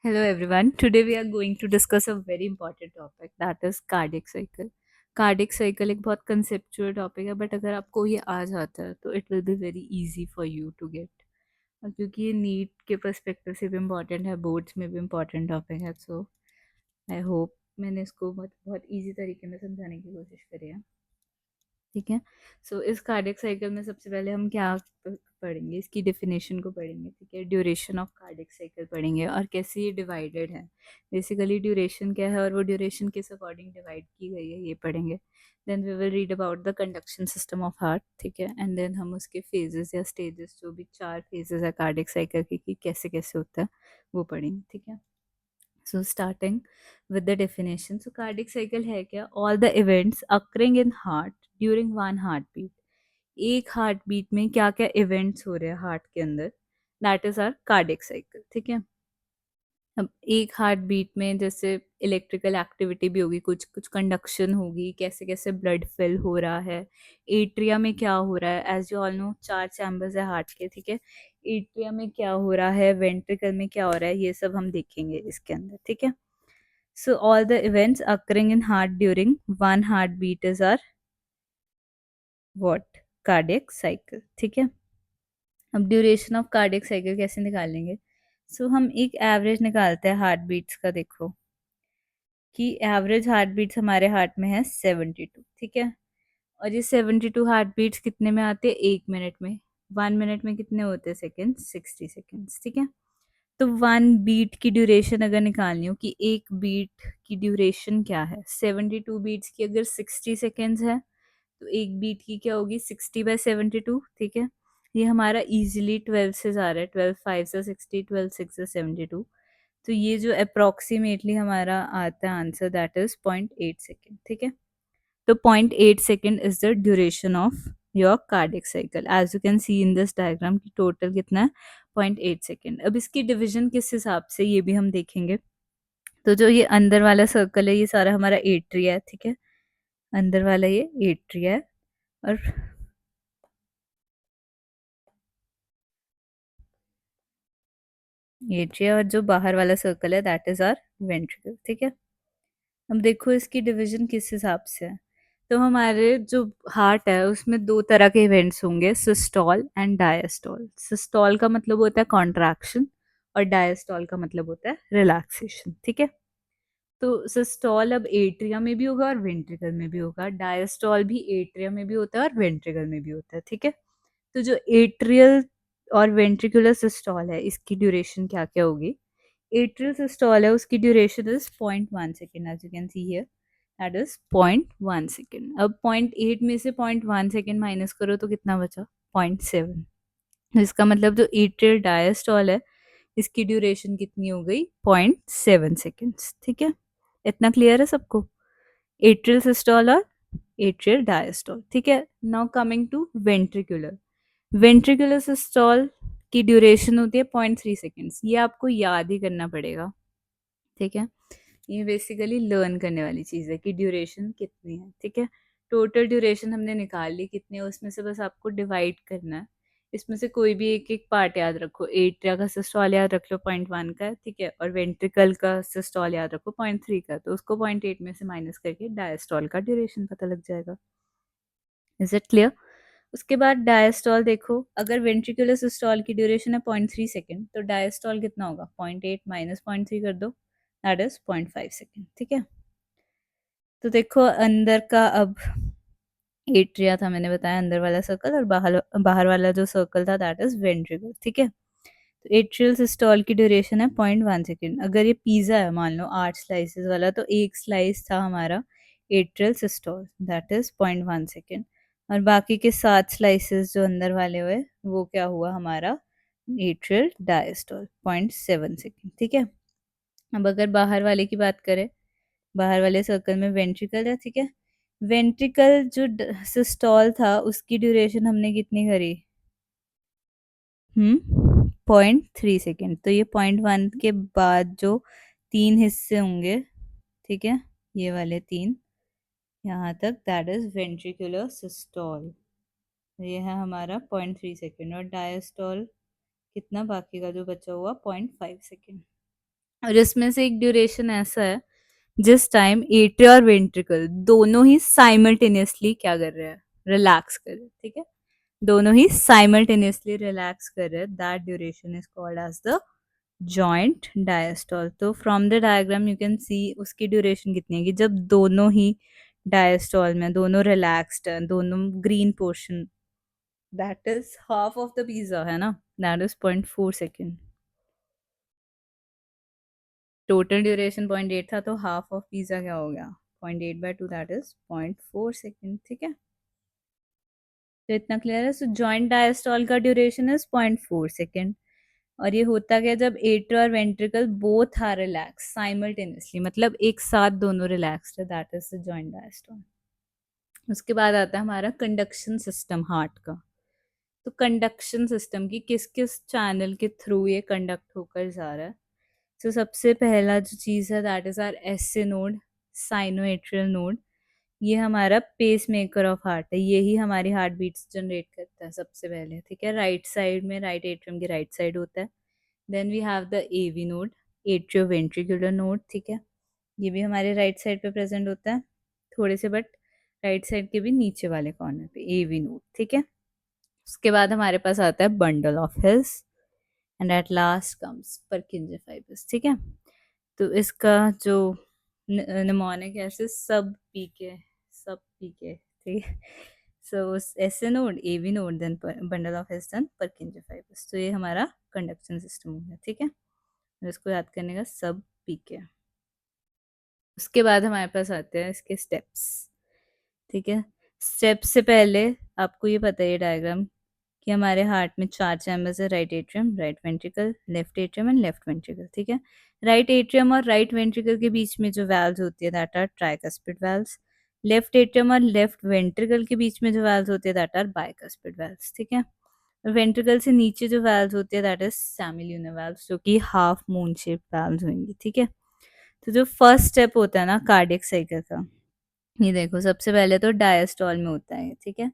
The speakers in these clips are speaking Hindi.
Hello everyone. Today we are going to discuss a very important topic that is cardiac cycle. Cardiac cycle एक बहुत conceptual topic है but अगर आपको ये आ जाता है तो it will be very easy for you to get. और क्योंकि ये नीट के पर्सपेक्टिव से भी इम्पॉर्टेंट है बोर्ड्स में भी इम्पॉर्टेंट टॉपिक है सो आई होप मैंने इसको बहुत बहुत ईजी तरीके में समझाने की कोशिश करी है। ठीक है। सो इस कार्डियक साइकिल में सबसे पहले हम क्या पढ़ेंगे, इसकी डेफिनेशन को पढ़ेंगे। ठीक है, ड्यूरेशन ऑफ कार्डियक साइकिल पढ़ेंगे और कैसे ये डिवाइडेड है, बेसिकली ड्यूरेशन क्या है और वो ड्यूरेशन किस अकॉर्डिंग डिवाइड की गई है ये पढ़ेंगे। Then we will read about the conduction system of heart. ठीक है, एंड देन हम उसके फेजेस या स्टेजेस, जो भी 4 फेजेस है कार्डियक साइकिल की कि कैसे कैसे होता है वो पढ़ेंगे। ठीक है, so starting with the definition, so cardiac cycle है क्या? All the events occurring in heart during one heartbeat. एक हार्ट बीट में क्या क्या इवेंट्स हो रहे हैं हार्ट के अंदर, that is our cardiac cycle. ठीक है, अब एक हार्ट बीट में जैसे इलेक्ट्रिकल एक्टिविटी भी होगी, कुछ कुछ कंडक्शन होगी, कैसे कैसे ब्लड फिल हो रहा है, एट्रिया में क्या हो रहा है। As you all know 4 chambers है हार्ट के। ठीक है, एट्रिया में क्या हो रहा है, वेंट्रिकल में क्या हो रहा है, ये सब हम देखेंगे इसके अंदर। ठीक है, so all the events occurring in heart during one heartbeat is our what? Cardiac cycle। ठीक है, अब ड्यूरेशन ऑफ कार्डियक साइकिल कैसे निकालेंगे? हम एक एवरेज निकालते हैं हार्ट बीट्स का। देखो कि एवरेज हार्ट बीट्स हमारे हार्ट में है 72। ठीक है, और ये 72 हार्ट बीट्स कितने में आते हैं? 1 मिनट में। 1 मिनट में कितने होते हैं सेकेंड? 60 सेकेंड्स। ठीक है, तो 1 बीट की ड्यूरेशन अगर निकालनी हो कि एक बीट की ड्यूरेशन क्या है, 72 बीट्स की अगर 60 सेकेंड्स है तो एक बीट की क्या होगी? 60/72। ठीक है, ये हमारा इजीली 12 से जा रहा है, 12 5 से 60, 12 6 से 72। तो ये जो अप्रोक्सीमेटली हमारा आता है आंसर, दैट इज 0.8 सेकेंड। ठीक है, तो 0.8 second is the duration of your cardiac cycle. As you can see in this diagram की टोटल कितना है? 0.8 सेकेंड। अब इसकी डिवीजन किस हिसाब से ये भी हम देखेंगे। तो जो ये अंदर वाला सर्कल है ये सारा हमारा एट्रिया है। ठीक है, अंदर वाला ये एट्रिया है और एट्रिया, और जो बाहर वाला सर्कल है दैट इज आर वेंट्रिकल। ठीक है, अब देखो इसकी डिवीजन किस हिसाब से है। तो हमारे जो हार्ट है उसमें दो तरह के इवेंट्स होंगे, सिस्टोल एंड डायस्टोल। सिस्टोल का मतलब होता है कॉन्ट्रैक्शन और डायस्टोल का मतलब होता है रिलैक्सेशन। ठीक है, तो सिस्टोल अब एट्रिया में भी होगा और वेंट्रिकल में भी होगा, डायस्टोल भी एट्रिया में भी होता है और वेंट्रिकल में भी होता है। ठीक है, तो जो एट्रियल और वेंट्रिकुलर सिस्टोल है इसकी ड्यूरेशन क्या क्या होगी? एट्रियल सिस्टोल है उसकी duration is 0.1 second, as you can see here, that is 0.1 second. अब 0.8 में से 0.1 सेकेंड माइनस करो तो कितना बचा? 0.7। इसका मतलब जो एट्रियल डायस्टोल है इसकी ड्यूरेशन कितनी हो गई? 0.7 सेकेंड्स। ठीक है, इतना क्लियर है सबको? एट्रियल सिस्टोल और एट्रियल डायस्टोल। ठीक है, now coming to ventricular. Ventricular systole की ड्यूरेशन होती है 0.3 सेकेंड्स। ये आपको याद ही करना पड़ेगा। ठीक है, ये बेसिकली लर्न करने वाली चीज़ है कि ड्यूरेशन कितनी है। ठीक है, टोटल ड्यूरेशन हमने निकाल ली कितनी है, उसमें से बस आपको डिवाइड करना है। इसमें से कोई भी एक एक पार्ट याद रखो। एट्रिया का सिस्टोल याद रख लो 0.1 का। ठीक है, और वेंट्रिकल का सिस्टोल याद रखो 0.3 का, तो उसको 0.8 में से माइनस करके डायस्टोल का ड्यूरेशन पता लग जाएगा। Is it clear? उसके बाद डायस्टोल देखो, अगर वेंट्रिकुलर सिस्टोल की ड्यूरेशन है 0.3 सेकेंड तो डायस्टोल कितना होगा? 0.8 माइनस 0.3 कर दो, दैट इज 0.5 सेकेंड। ठीक है, तो देखो अंदर का अब एट्रिया था, मैंने बताया अंदर वाला सर्कल, और बाहर बाहर वाला जो सर्कल था दैट इज वेंट्रिकल। ठीक है, तो एट्रियल सिस्टोल की ड्यूरेशन है 0.1 सेकेंड। अगर ये पिज्जा है मान लो 8 स्लाइसेस वाला, तो एक स्लाइस था हमारा atrial systole, that is 0.1 second. और बाकी के 7 स्लाइसेस जो अंदर वाले हुए वो क्या हुआ हमारा? Atrial diastole, 0.7 second. ठीक है, अब अगर बाहर वाले की बात करें, बाहर वाले सर्कल में वेंट्रिकल है। ठीक है, वेंट्रिकल जो सिस्टोल था उसकी ड्यूरेशन हमने कितनी करी? 0.3 सेकेंड। तो ये 0.1 के बाद जो 3 हिस्से होंगे, ठीक है, ये वाले 3 यहाँ तक, दैट इज वेंट्रिकुलर सिस्टोल। ये है हमारा 0.3 सेकेंड, और डायस्टोल कितना बाकी का जो बचा हुआ? 0.5 सेकेंड। और इसमें से एक ड्यूरेशन ऐसा है जिस टाइम एट्रिया और वेंट्रिकल दोनों ही साइमल्टेनियसली क्या कर रहे हैं, रिलैक्स कर रहे हैं, ठीक है, दोनों ही साइमल्टेनियसली रिलैक्स कर रहे हैं, that duration is called as the joint diastole. तो from the diagram you can see उसकी ड्यूरेशन कितनी है कि जब दोनों ही डायस्टॉल में दोनों रिलैक्स्ड है, दोनों green portion, that is half of the pizza है ना, that is 0.4 second. Total duration 0.8 था, तो हाफ ऑफ पिज्जा क्या हो गया, 0.8/2, दैट इज 0.4 सेकेंड, ठीक है। तो इतना क्लियर है। सो जॉइंट डायस्टॉल का ड्यूरेशन इज 0.4 सेकेंड। और ये होता क्या जब एट्रिया और ventricle both are relax simultaneously, मतलब एक साथ दोनों रिलैक्स्ड है, that is the joint diastole. उसके बाद आता है हमारा कंडक्शन सिस्टम हार्ट का। तो कंडक्शन सिस्टम की किस किस चैनल के थ्रू ये कंडक्ट होकर जा रहा है। तो सबसे पहला जो चीज़ है that is our SA node, sinoatrial node. ये हमारा पेस मेकर ऑफ हार्ट है, यही हमारी हार्ट बीट्स जनरेट करता है सबसे पहले, ठीक है। राइट साइड में, राइट एट्रियम की राइट साइड होता है। Then we have the AV node, atrioventricular node, ठीक है। ये भी हमारे राइट साइड पे प्रेजेंट होता है, थोड़े से बट राइट साइड के भी नीचे वाले कॉर्नर पे एवी नोड, ठीक है। उसके बाद हमारे पास आता है bundle of hills and at last comes परकिंजे fibres, ठीक है। तो इसका जो निमोनिक एसिड सब पीके, सब पीके, ठीक है। So SA node, AV node, then bundle of His, then Purkinje fibres. तो ये हमारा कंडक्शन सिस्टम हो गया, ठीक है। और इसको याद करने का सब पीके। उसके बाद हमारे पास आते हैं इसके स्टेप्स, ठीक है। स्टेप्स से पहले आपको ये पता है ये डायग्राम कि हमारे हार्ट में 4 चैम्बर्स है, right atrium, right ventricle, left atrium and left ventricle, ठीक है। राइट एट्रियम और राइट वेंट्रिकल के बीच में जो वैल्व्स होती है that are tricuspid valves. Left atrium और लेफ्ट वेंट्रिकल के बीच में जो वैल्व्स होती है दैट आर बाइकस्पिड वैल्व्स, ठीक है। वेंट्रिकल से नीचे जो वैल्व्स होती है दैट इज सैमिल्यूनर वैल्व्स, जो कि हाफ मून शेप वैल्व्स होंगी, ठीक है। तो जो फर्स्ट स्टेप होता है ना कार्डियक साइकिल का, ये देखो सबसे पहले तो डायस्टॉल में होता है, ठीक है।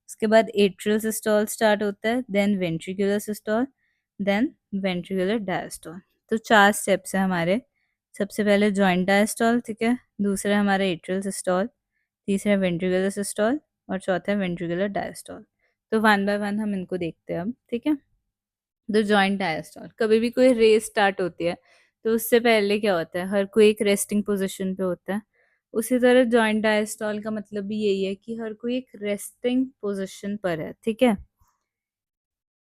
उसके बाद एट्रियल सिस्टोल स्टार्ट होता है, then ventricular systole, then ventricular diastole. तो 4 स्टेप्स है हमारे। सबसे पहले जॉइंट डायस्टोल, ठीक है, दूसरा हमारा एट्रियल सिस्टोल, तीसरा वेंट्रिकुलर सिस्टोल और चौथा वेंट्रिकुलर डायस्टोल। तो वन बाय वन हम इनको देखते हैं अब, ठीक है। तो जॉइंट डायस्टोल, कभी भी कोई रेस स्टार्ट होती है तो उससे पहले क्या होता है, हर कोई एक रेस्टिंग पोजीशन पे होता है। उसी तरह जॉइंट डायस्टोल का मतलब भी यही है कि हर कोई एक रेस्टिंग पोजीशन पर है, ठीक है।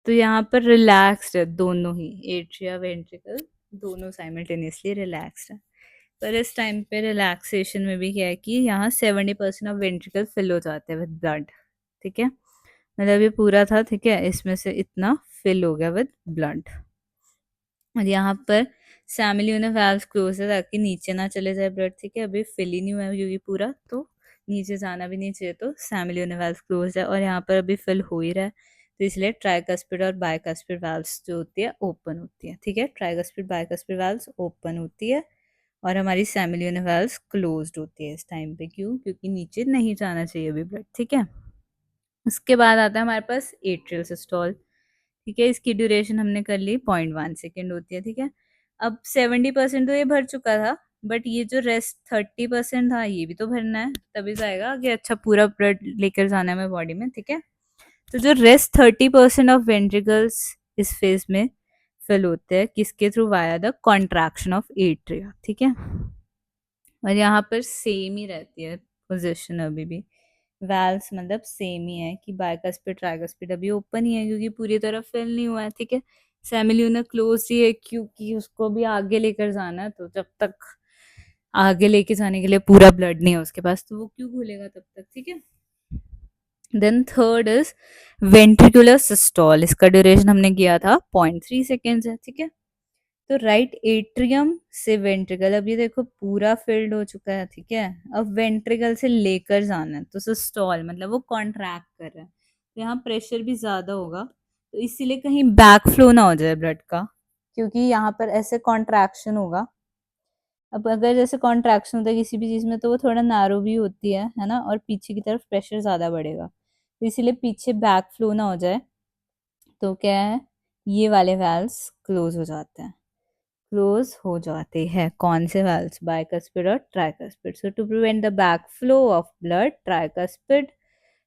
तो यहाँ पर रिलैक्स्ड है दोनों ही, एट्रिया वेंट्रिकल दोनों साइमल्टेनियसली रिलैक्स्ड है। पर इस टाइम पे रिलैक्सेशन में भी क्या है कि यहाँ 70% ऑफ वेंट्रिकल फिल हो जाते हैं विद ब्लड, ठीक है। मतलब ये पूरा था, ठीक है, इसमें से इतना फिल हो गया विद ब्लड। और यहाँ पर सैमिल्यूनर वाल्व क्लोज है ताकि नीचे ना चले जाए ब्लड, ठीक है। अभी फिल ही नहीं हुआ है क्योंकि पूरा, तो नीचे जाना भी नहीं चाहिए, तो सैमिल्यूनर वाल्व क्लोज है। और यहाँ पर अभी फिल हो ही रहा है, तो इसलिए ट्राइकस्पिड और बाइकस्पिड वाल्व्स जो होती है ओपन होती है, ठीक है। ट्राइकस्पिड बाइकस्पिड वाल्व्स ओपन होती है और हमारी सैमिल्यूनर वाल्व्स क्लोज्ड होती है इस टाइम पे। क्यों? क्योंकि नीचे नहीं जाना चाहिए अभी ब्लड, ठीक है। उसके बाद आता है हमारे पास एट्रियल सिस्टोल, ठीक है। इसकी ड्यूरेशन हमने कर ली 0.1 सेकेंड होती है, ठीक है। अब 70% तो ये भर चुका था, बट ये जो रेस्ट 30% था ये भी तो भरना है, तभी तो आएगा कि अच्छा पूरा ब्लड लेकर जाना है हमें बॉडी में, ठीक है। तो जो रेस्ट 30% ऑफ वेंट्रिकल्स इस फेज में फिल होते हैं किसके through, via the contraction of atria, ठीक है। और यहाँ पर सेम ही रहती है पोजिशन अभी भी, वैल्स मतलब सेम ही है कि बाइकस्पिड ट्राइकस्पिड अभी ओपन ही है क्योंकि पूरी तरह फिल नहीं हुआ है, ठीक है। सेमिल्यूनर क्लोज ही है क्योंकि उसको भी आगे लेकर जाना है, तो जब तक आगे लेके जाने के लिए पूरा ब्लड नहीं है उसके पास तो वो क्यों खुलेगा तब तक, ठीक है। Then third is ventricular systole, इसका ड्यूरेशन हमने किया था 0.3 सेकेंड्स है, ठीक है। तो राइट एट्रियम से वेंट्रिकल, अब ये देखो पूरा फिल्ड हो चुका है, ठीक है। अब वेंट्रिकल से लेकर जाना है, तो सिस्टोल मतलब वो कॉन्ट्रैक्ट कर रहा है, तो यहाँ प्रेशर भी ज्यादा होगा, तो इसीलिए कहीं बैक फ्लो ना हो जाए ब्लड का, क्योंकि यहाँ पर ऐसे कॉन्ट्रैक्शन होगा। अब अगर जैसे कॉन्ट्रैक्शन होता है किसी भी चीज में तो वो थोड़ा नैरो भी होती है ना, और पीछे की तरफ प्रेशर ज्यादा बढ़ेगा, तो इसीलिए पीछे बैक फ्लो ना हो जाए तो क्या है, ये वाले वैल्व्स क्लोज हो जाते हैं। क्लोज हो जाते हैं कौन से वाल्व्स, बाइकस्पिड और tricuspid. So to prevent the back flow of blood, tricuspid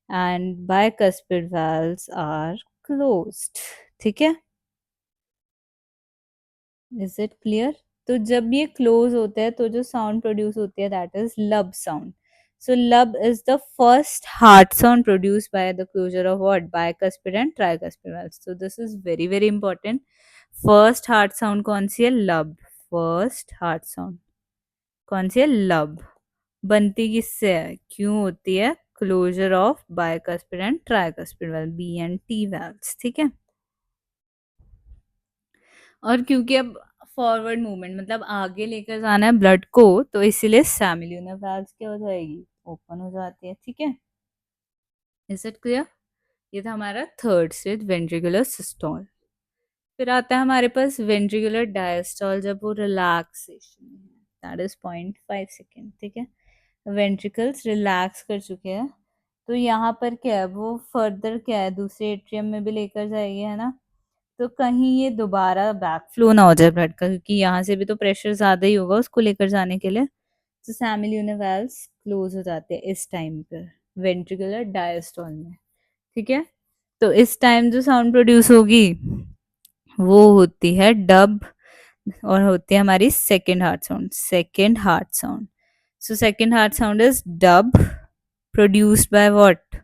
and bicuspid valves are closed. ठीक है, इज इट क्लियर? तो जब ये क्लोज होता है तो जो साउंड प्रोड्यूस होती है दैट इज लब sound. So lub is the first heart sound produced by the closure of what? Bicuspid and tricuspid valves. So this is very very important. First heart sound कौन सी है? Lub. First heart sound कौन सी है? Lub. बनती किससे है? क्यों होती है? Closure of bicuspid and tricuspid valve, B and T valves. ठीक है. और क्योंकि अब फॉरवर्ड मूवमेंट मतलब आगे लेकर जाना है ब्लड को, तो इसीलिए सैमिल्यूनर वाल्व्स क्या हो जाएगी? ओपन हो जाती है. ठीक है, इज इट क्लियर? ये था हमारा थर्ड स्टेज, वेंट्रिकुलर सिस्टोल. फिर आता है हमारे पास वेंट्रिकुलर डायस्टॉल, जब वो रिलैक्सेशन में है, दैट इज 0.5 सेकेंड. ठीक है, वेंट्रिकल्स रिलैक्स कर चुके हैं, तो यहाँ पर क्या है, वो फर्दर क्या है, दूसरे एट्रियम में भी लेकर जाएगी, है ना. तो कहीं ये दोबारा बैक फ्लो ना हो जाए ब्लड का, क्योंकि यहाँ से भी तो प्रेशर ज्यादा ही होगा उसको लेकर जाने के लिए. तो सैमिल्यूनर वाल्व्स क्लोज हो जाते हैं इस टाइम पर वेंट्रिकुलर डायस्टॉल में. ठीक है, तो इस टाइम जो साउंड प्रोड्यूस होगी वो होती है डब, और होती है हमारी second heart sound. Second heart sound. So second heart sound is dub, produced by what?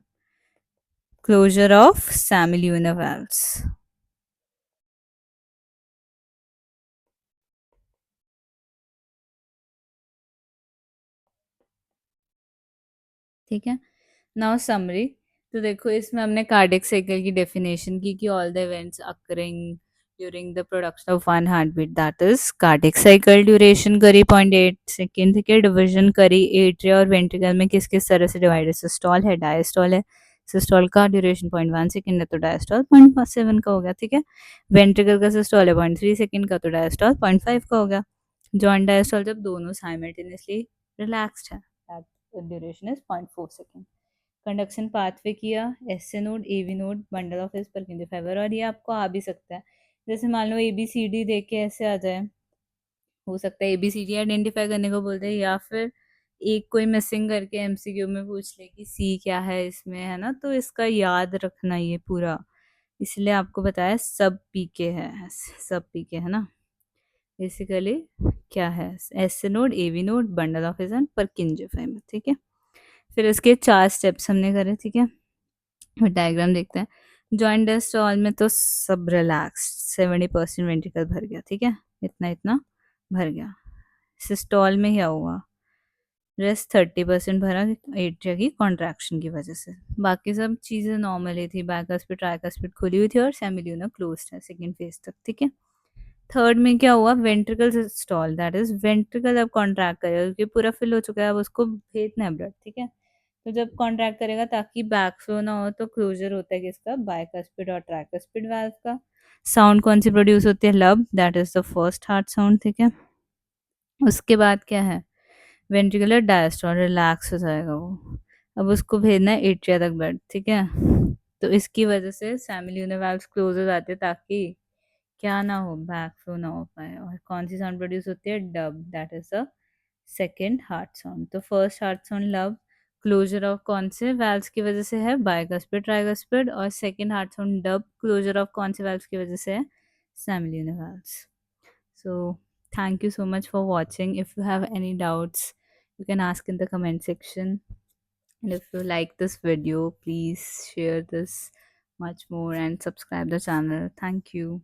Closure of semilunar valves. ठीक है, नाउ समरी. तो देखो इसमें हमने कार्डियक साइकिल की डेफिनेशन की कि all the events occurring during the production of one heart beat, that is cardiac cycle. Duration करी 0.8 सेकेंड. ठीक है, डिवीजन करी एट्रिया और वेंट्रिकल में किस किस तरह से डिवाइडेड. सिस्टॉल है, डायस्टॉल है. सिस्टॉल का ड्यूरेशन 0.1 सेकेंड है, तो डायस्टॉल 0.7 का हो गया. ठीक है, वेंट्रिकल का सिस्टॉल है 0.3 सेकेंड का, तो डायस्टॉल 0.5 का हो गया. जॉइंट डायस्टॉल जब दोनों साइमल्टेनियसली रिलैक्स्ड है, duration is 0.4 second. Conduction pathway किया, S A node, A V node, bundle of Purkinje fibre. और ये आपको आ भी सकता है, जैसे मान लो ए बी सी डी देख के ऐसे आ जाए, हो सकता है A B C D identify करने को बोलते हैं, या फिर एक कोई मिसिंग करके एमसीक्यू में पूछ ले कि सी क्या है इसमें, है ना. तो इसका याद रखना ये पूरा, इसलिए आपको बताया सब पीके है, सब पीके है ना. बेसिकली क्या है, S node, AV node, bundle of and Purkinje fibre. ठीक है, फिर इसके 4 स्टेप्स हमने करे. ठीक है, फिर डायग्राम देखते हैं. जॉइंट डायस्टॉल में तो सब रिलैक्स, 70% वेंट्रिकल भर गया. ठीक है, इतना इतना भर गया. सिस्टॉल में क्या हुआ, रेस्ट 30% भरा एट्रिया की कॉन्ट्रैक्शन की वजह से. बाकी सब चीज़ें नॉर्मल ही थी, बैकस्पिड ट्राइकस्पिड खुली हुई थी और सेमिल्यूनर क्लोज है सेकेंड फेज तक. ठीक है, थर्ड में क्या हुआ, ventricle stall, that is ventricle अब कॉन्ट्रैक्ट करेगा क्योंकि पूरा फिल हो चुका है, अब उसको भेजना है ब्लड. ठीक है, तो जब कॉन्ट्रैक्ट करेगा ताकि बैक फ्लो ना हो, तो क्लोजर होता है किसका, बाइकस्पिड और ट्राइकस्पिड वाल्व का. साउंड कौन सी प्रोड्यूस होती है, लब, that is the first heart sound. ठीक है, उसके बाद क्या है, वेंट्रिकुलर डायस्टोल, रिलैक्स हो जाएगा वो, अब उसको भेजना है एट्रिया तक ब्लड. ठीक है, तो इसकी वजह से सैमिल्यूनर वाल्व्स क्लोज हो जाते हैं ताकि क्या ना हो, बैक फ्लो ना हो पाए. और कौन सी साउंड प्रोड्यूस होती है, dub, that is the second heart sound. तो first heart sound lub, closure of कौन से वाल्व्स की वजह से है, बाइकस्पिड ट्राइकस्पिड. और second heart sound dub, closure of कौन से वाल्व्स की वजह से है, semilunar valves. So thank you so much for watching. If you have any doubts, you can ask in the comment section. And if you like this video, please share this much more and subscribe the channel. Thank you.